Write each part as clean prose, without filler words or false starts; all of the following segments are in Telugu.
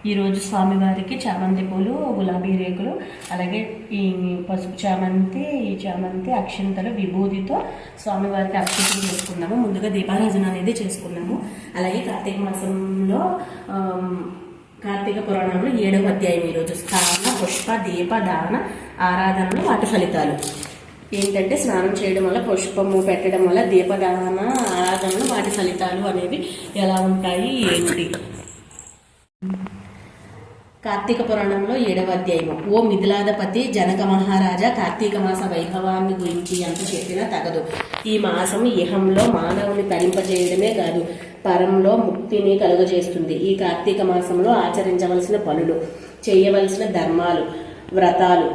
ఈరోజు స్వామివారికి చామంతి పూలు, గులాబీ రేకులు, అలాగే ఈ పసుపు చామంతి, ఈ చామంతి అక్షింతలు, విభూతితో స్వామివారికి అభిషేకం చేసుకున్నాము. ముందుగా దీపారాధన అనేది చేసుకున్నాము. అలాగే కార్తీక మాసంలో కార్తీక పురాణంలో 7వ అధ్యాయం ఈరోజు స్నాన, పుష్ప, దీప, దాన, ఆరాధనలు, వాటి ఫలితాలు ఏంటంటే స్నానం చేయడం వల్ల, పుష్పము పెట్టడం వల్ల, దీపదాన, ఆరాధనలు, వాటి ఫలితాలు అనేవి ఎలా ఉంటాయి ఏంటి. కార్తీక పురాణంలో 7వ అధ్యాయము. ఓ మిథిలాధిపతి జనక మహారాజా, కార్తీక మాస వైభవాన్ని గురించి ఎంత చెప్పినా తగదు. ఈ మాసం ఇహంలో మానవుని తరింపజేయడమే కాదు, పరంలో ముక్తిని కలుగజేస్తుంది. ఈ కార్తీక మాసంలో ఆచరించవలసిన పనులు, చేయవలసిన ధర్మాలు, వ్రతాలు,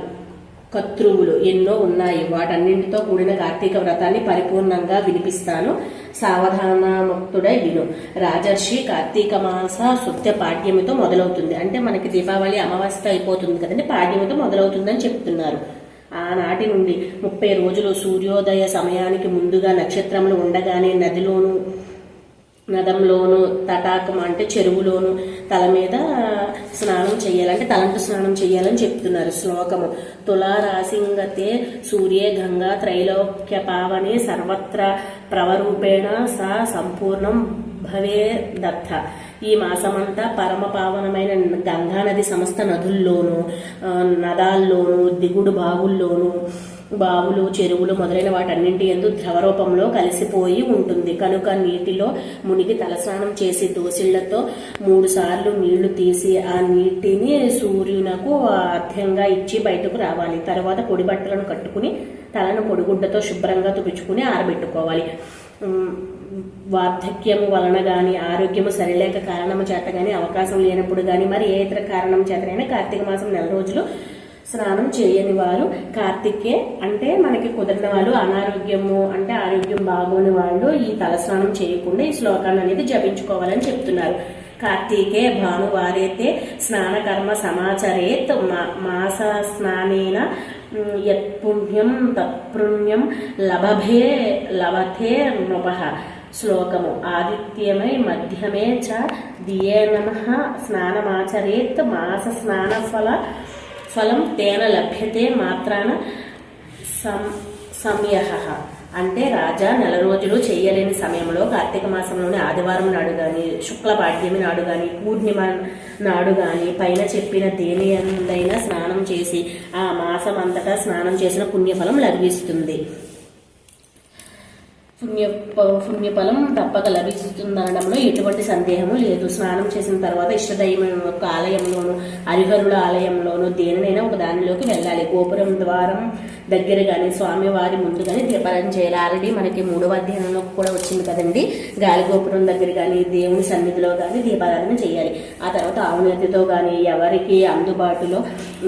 కర్తృవులు ఎన్నో ఉన్నాయి. వాటన్నింటితో కూడిన కార్తీక వ్రతాన్ని పరిపూర్ణంగా వినిపిస్తాను. సావధానముక్తుడై విను. రాజర్షి, కార్తీక మాస శుద్ధ పాడ్యమితో మొదలవుతుంది. అంటే మనకి దీపావళి అమావాస్య అయిపోతుంది కదండి, పాడ్యమితో మొదలవుతుందని చెప్తున్నారు. ఆనాటి నుండి 30 రోజులు సూర్యోదయ సమయానికి ముందుగా నక్షత్రములు ఉండగానే నదంలోను, తటాకం అంటే చెరువులోను తల మీద స్నానం చేయాలంటే తలంటు స్నానం చేయాలని చెప్తున్నారు. శ్లోకము. తులారాసింగతే సూర్యే గంగా త్రైలోక్య పావనే సర్వత్ర ప్రవరూపేణ సా సంపూర్ణం భవే దత్త. ఈ మాసమంతా పరమ పావనమైన గంగానది సమస్త నదుల్లోనూ, నదాల్లోనూ, దిగుడు బావులు, చెరువులు మొదలైన వాటన్నింటి యందు ద్రవరూపంలో కలిసిపోయి ఉంటుంది. కనుక నీటిలో మునిగి తలస్నానం చేసి దోసిళ్లతో 3 సార్లు నీళ్లు తీసి ఆ నీటిని సూర్యునకు అర్ఘ్యంగా ఇచ్చి బయటకు రావాలి. తర్వాత పొడి బట్టలను కట్టుకుని తలను పొడిగుడ్డతో శుభ్రంగా తుడుచుకుని ఆరబెట్టుకోవాలి. వార్ధక్యము వలన గాని, ఆరోగ్యము సరిలేక కారణము చేత గాని, అవకాశం లేనప్పుడు గాని, మరి ఏ ఇతర కారణం చేతనైనా కార్తీక మాసం 4 రోజులు స్నానం చేయని వారు, కార్తికే అంటే మనకి కుదిరిన వాళ్ళు, అనారోగ్యము అంటే ఆరోగ్యం బాగోని వాళ్ళు ఈ తలస్నానం చేయకుండా ఈ శ్లోకాన్ని అనేది జపించుకోవాలని చెప్తున్నారు. కార్తీకే భానువారేతే స్నానకర్మ సమాచరేత్ మాస స్నానేన యత్పుణ్యం తత్పుణ్యం లభతే నృపః. శ్లోకము. ఆదిత్యమై మధ్యమే చ దియే నమః స్నానమాచరేత్ మాస స్నాన ఫలం తేన లభ్యతే మాత్రాన సంయః. అంటే రాజా 4 రోజులు చేయలేని సమయంలో కార్తీక మాసంలోని ఆదివారం నాడు గాని, శుక్ల పాడ్యమి నాడు గాని, పూర్ణిమ నాడు గాని పైన చెప్పిన దేని అందైనా స్నానం చేసి ఆ మాసం అంతటా స్నానం చేసిన పుణ్యఫలం లభిస్తుంది. పుణ్యఫలం తప్పక లభిస్తుందనడంలో ఎటువంటి సందేహము లేదు. స్నానం చేసిన తర్వాత ఇష్టదైవం యొక్క ఆలయంలోను, హరిహరుల ఆలయంలోను దేనినైనా ఒక దానిలోకి వెళ్ళాలి. గోపురం ద్వారం దగ్గర కానీ, స్వామివారి ముందు కానీ దీపారాధన చేయాలి. ఆల్రెడీ మనకి 3వ అధ్యాయంలో కూడా వచ్చింది కదండి. గాలి గోపురం దగ్గర కానీ, దేవుని సన్నిధిలో కానీ దీపారాధన చేయాలి. ఆ తర్వాత ఆవునేతితో కానీ, ఎవరికి అందుబాటులో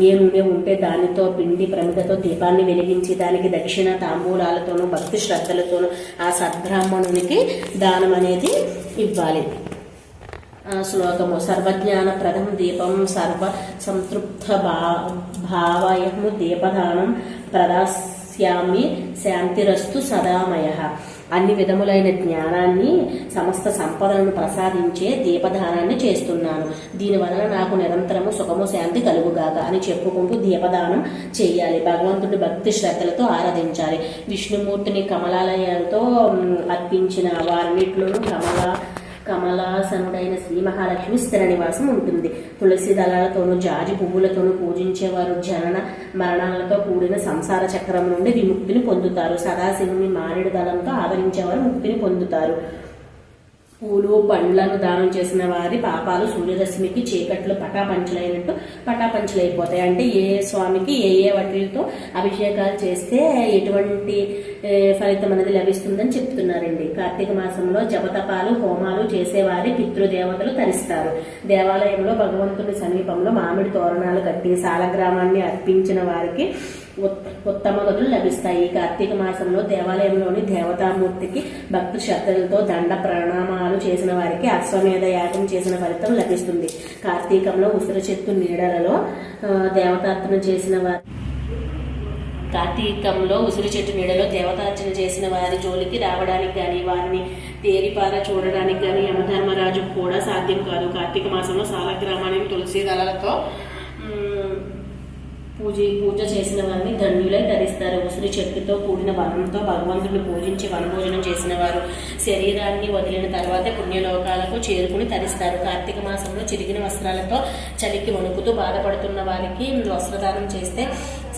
ఏ నూనె ఉంటే దానితో పిండి ప్రమిదతో దీపాన్ని వెలిగించి దానికి దక్షిణ తాంబూలాలతోనూ భక్తి శ్రద్ధలతోనూ ఆ సద్బ్రాహ్మణునికి దానం అనేది ఇవ్వాలి. శ్లోకము. సర్వజ్ఞాన ప్రదం దీపం సర్వ సంతృప్త భావయము దీపదానం ప్రదాస్యామి శాంతిరస్తు సదామయ. అన్ని విధములైన జ్ఞానాన్ని, సమస్త సంపదలను ప్రసాదించే దీపదానాన్ని చేస్తున్నాను. దీనివలన నాకు నిరంతరము సుఖము శాంతి కలుగుగాక అని చెప్పుకుంటూ దీపదానం చేయాలి. భగవంతుడి భక్తి శ్రద్ధలతో ఆరాధించాలి. విష్ణుమూర్తిని కమలాలయాలతో అర్పించిన వారినిట్లోనూ కమలాసనుడైన శ్రీ మహాలక్ష్మి స్థిర నివాసం ఉంటుంది. తులసి దళాలతోనూ జాజి పువ్వులతోనూ పూజించేవారు జనన మరణాలతో కూడిన సంసార చక్రం నుండి విముక్తిని పొందుతారు. సదాశివుని మారేడు దళంతో ఆవరించేవారు ముక్తిని పొందుతారు. పూలు పండ్లను దానం చేసిన వారి పాపాలు సూర్యదశమికి చీకట్లు పటాపంచలైపోతాయి. అంటే ఏ స్వామికి ఏ వాటితో అభిషేకాలు చేస్తే ఎటువంటి ఫలితం అనేది లభిస్తుందని చెప్తున్నారండి. కార్తీక మాసంలో జపతపాలు, హోమాలు చేసేవారి పితృదేవతలు తరిస్తారు. దేవాలయంలో భగవంతుని సమీపంలో మామిడి తోరణాలు కట్టి సాలగ్రామాన్ని అర్పించిన వారికి ఉత్తమ గతులు లభిస్తాయి. కార్తీక మాసంలో దేవాలయంలోని దేవతామూర్తికి భక్తి శ్రద్ధలతో దండ ప్రణామాలు చేసిన వారికి అశ్వమేధ యాగం చేసిన ఫలితం లభిస్తుంది. కార్తీకంలో ఉసిరి చెట్టు నీడలలో దేవతార్పణ చేసిన వారి కార్తీకంలో ఉసిరి చెట్టు నీడలో దేవతార్చన చేసిన వారి జోలికి రావడానికి కానీ వారిని తేరిపార చూడడానికి కానీ యమధర్మరాజు కూడా సాధ్యం కాదు. కార్తీక మాసంలో సాలగ్రామానికి తులసి దళాలతో పూజ చేసిన వారిని ధన్యులై ధరిస్తారు. ఉసిరి చెట్టుతో కూడిన వనంతో భగవంతుడిని పూజించి వనభోజనం చేసిన వారు శరీరాన్ని వదిలిన తర్వాతే పుణ్యలోకాలకు చేరుకుని తరిస్తారు. కార్తీక మాసంలో చిరిగిన వస్త్రాలతో చలికి వణుకుతూ బాధపడుతున్న వారికి వస్త్రదానం చేస్తే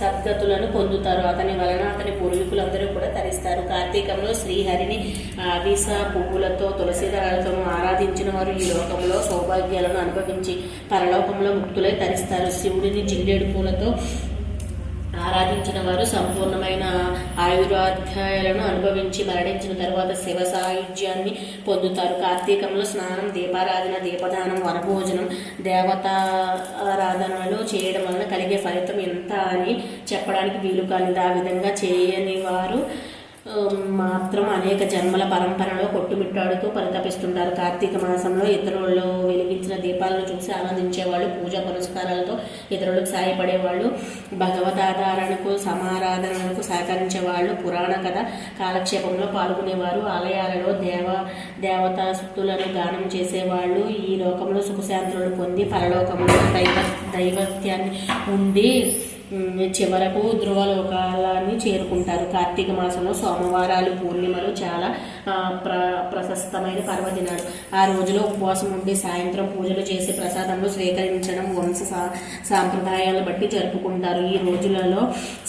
సద్గతులను పొందుతారు. అతని వలన అతని పూర్వీకులందరూ కూడా తరిస్తారు. కార్తీకంలో శ్రీహరిని అవిస పువ్వులతో తులసి దళాలతోనూ ఆరాధించిన వారు ఈ లోకంలో సౌభాగ్యాలను అనుభవించి పరలోకంలో ముక్తులై తరిస్తారు. శివుడిని జిల్లేడు పూలతో ఆరాధించిన వారు సంపూర్ణమైన ఆయురాధ్యాయాలను అనుభవించి మరణించిన తర్వాత శివ సాయుధ్యాన్ని పొందుతారు. కార్తీకంలో స్నానం, దీపారాధన, దీపదానం, వనభోజనం, దేవతారాధనలు చేయడం వలన కలిగే ఫలితం ఎంత అని చెప్పడానికి వీలు కానిది. ఆ విధంగా చేయని వారు మాత్రం అనేక జన్మల పరంపరలో కొట్టుమిట్టాడుతూ పరితపిస్తుంటారు. కార్తీక మాసంలో ఇతరులు వెలిగించిన దీపాలను చూసి ఆనందించేవాళ్ళు, పూజా పునస్కారాలతో ఇతరులకు సాయపడేవాళ్ళు, భగవతాధారణకు సమారాధనలకు సహకరించేవాళ్ళు, పురాణ కథ కాలక్షేపంలో పాల్గొనేవారు, ఆలయాలలో దేవతాస్తులను గానం చేసేవాళ్ళు ఈ లోకంలో సుఖశాంతులను పొంది పరలోకంలో దైవత్యాన్ని ఉండి చివరకు ధ్రువలోకాలని చేరుకుంటారు. కార్తీక మాసంలో సోమవారాలు, పూర్ణిమలు చాలా ప్రశస్తమైన పర్వదినాలు. ఆ రోజులో ఉపవాసం ఉండి సాయంత్రం పూజలు చేసి ప్రసాదంలో స్వీకరించడం వంశ సాంప్రదాయాలను బట్టి జరుపుకుంటారు. ఈ రోజులలో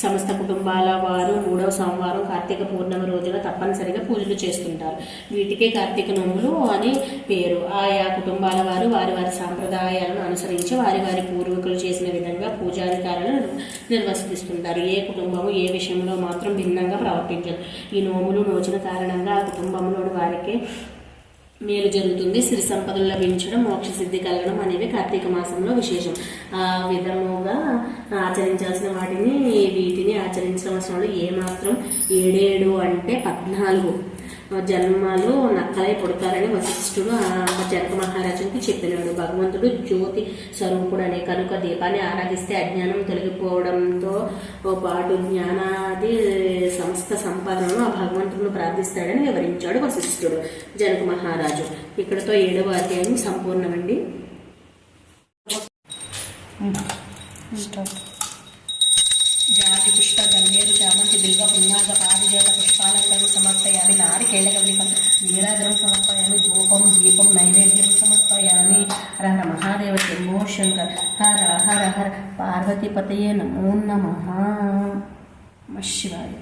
సమస్త కుటుంబాల వారు 3వ సోమవారం కార్తీక పూర్ణిమ రోజున తప్పనిసరిగా పూజలు చేస్తుంటారు. వీటికే కార్తీక నోములు అని పేరు. ఆయా కుటుంబాల వారు వారి వారి సాంప్రదాయాలను అనుసరించి వారి వారి పూర్వీకులు చేసిన విధంగా పూజాధికారులను నిర్వర్తిస్తుంటారు. ఏ కుటుంబము ఏ విషయంలో మాత్రం భిన్నంగా ప్రవర్తించదు. ఈ నోములు నోచిన కారణంగా ఆ కుటుంబంలోని వారికి మేలు జరుగుతుంది, సిరి సంపదలు లభించడం, మోక్ష సిద్ధి కలగడం అనేవి కార్తీక మాసంలో విశేషం. ఆ విధముగా ఆచరించాల్సిన వీటిని ఆచరించవలసిన ఏమాత్రం 7 అంటే 14 జన్మలు నక్కలై పుడతారని వశిష్ఠుడు జనక మహారాజుకి చెప్పినాడు. భగవంతుడు జ్యోతి స్వరూపుడనే కనుక దీపాన్ని ఆరాధిస్తే అజ్ఞానం తొలగిపోవడంతో పాటు జ్ఞానాది సమస్త సంపాదనను ఆ భగవంతుడిని ప్రార్థిస్తాడని వివరించాడు వశిష్ఠుడు జనక మహారాజు. ఇక్కడతో 7వ అధ్యాయం సంపూర్ణమండి. జాతి పుష్ప గన్నేరు చామంతి బిల్వ పున్నాగ పారిజాత పుష్పాలంకరణ సమర్పయామి, నారికేళకలికం నీరాజనం సమర్పయామి, ధూపం దీపం నైవేద్యం సమర్పయామి. హర హర మహాదేవ శంభో శంకర్. హర హర హర పార్వతీపతయే నమో నమః. శివాయ.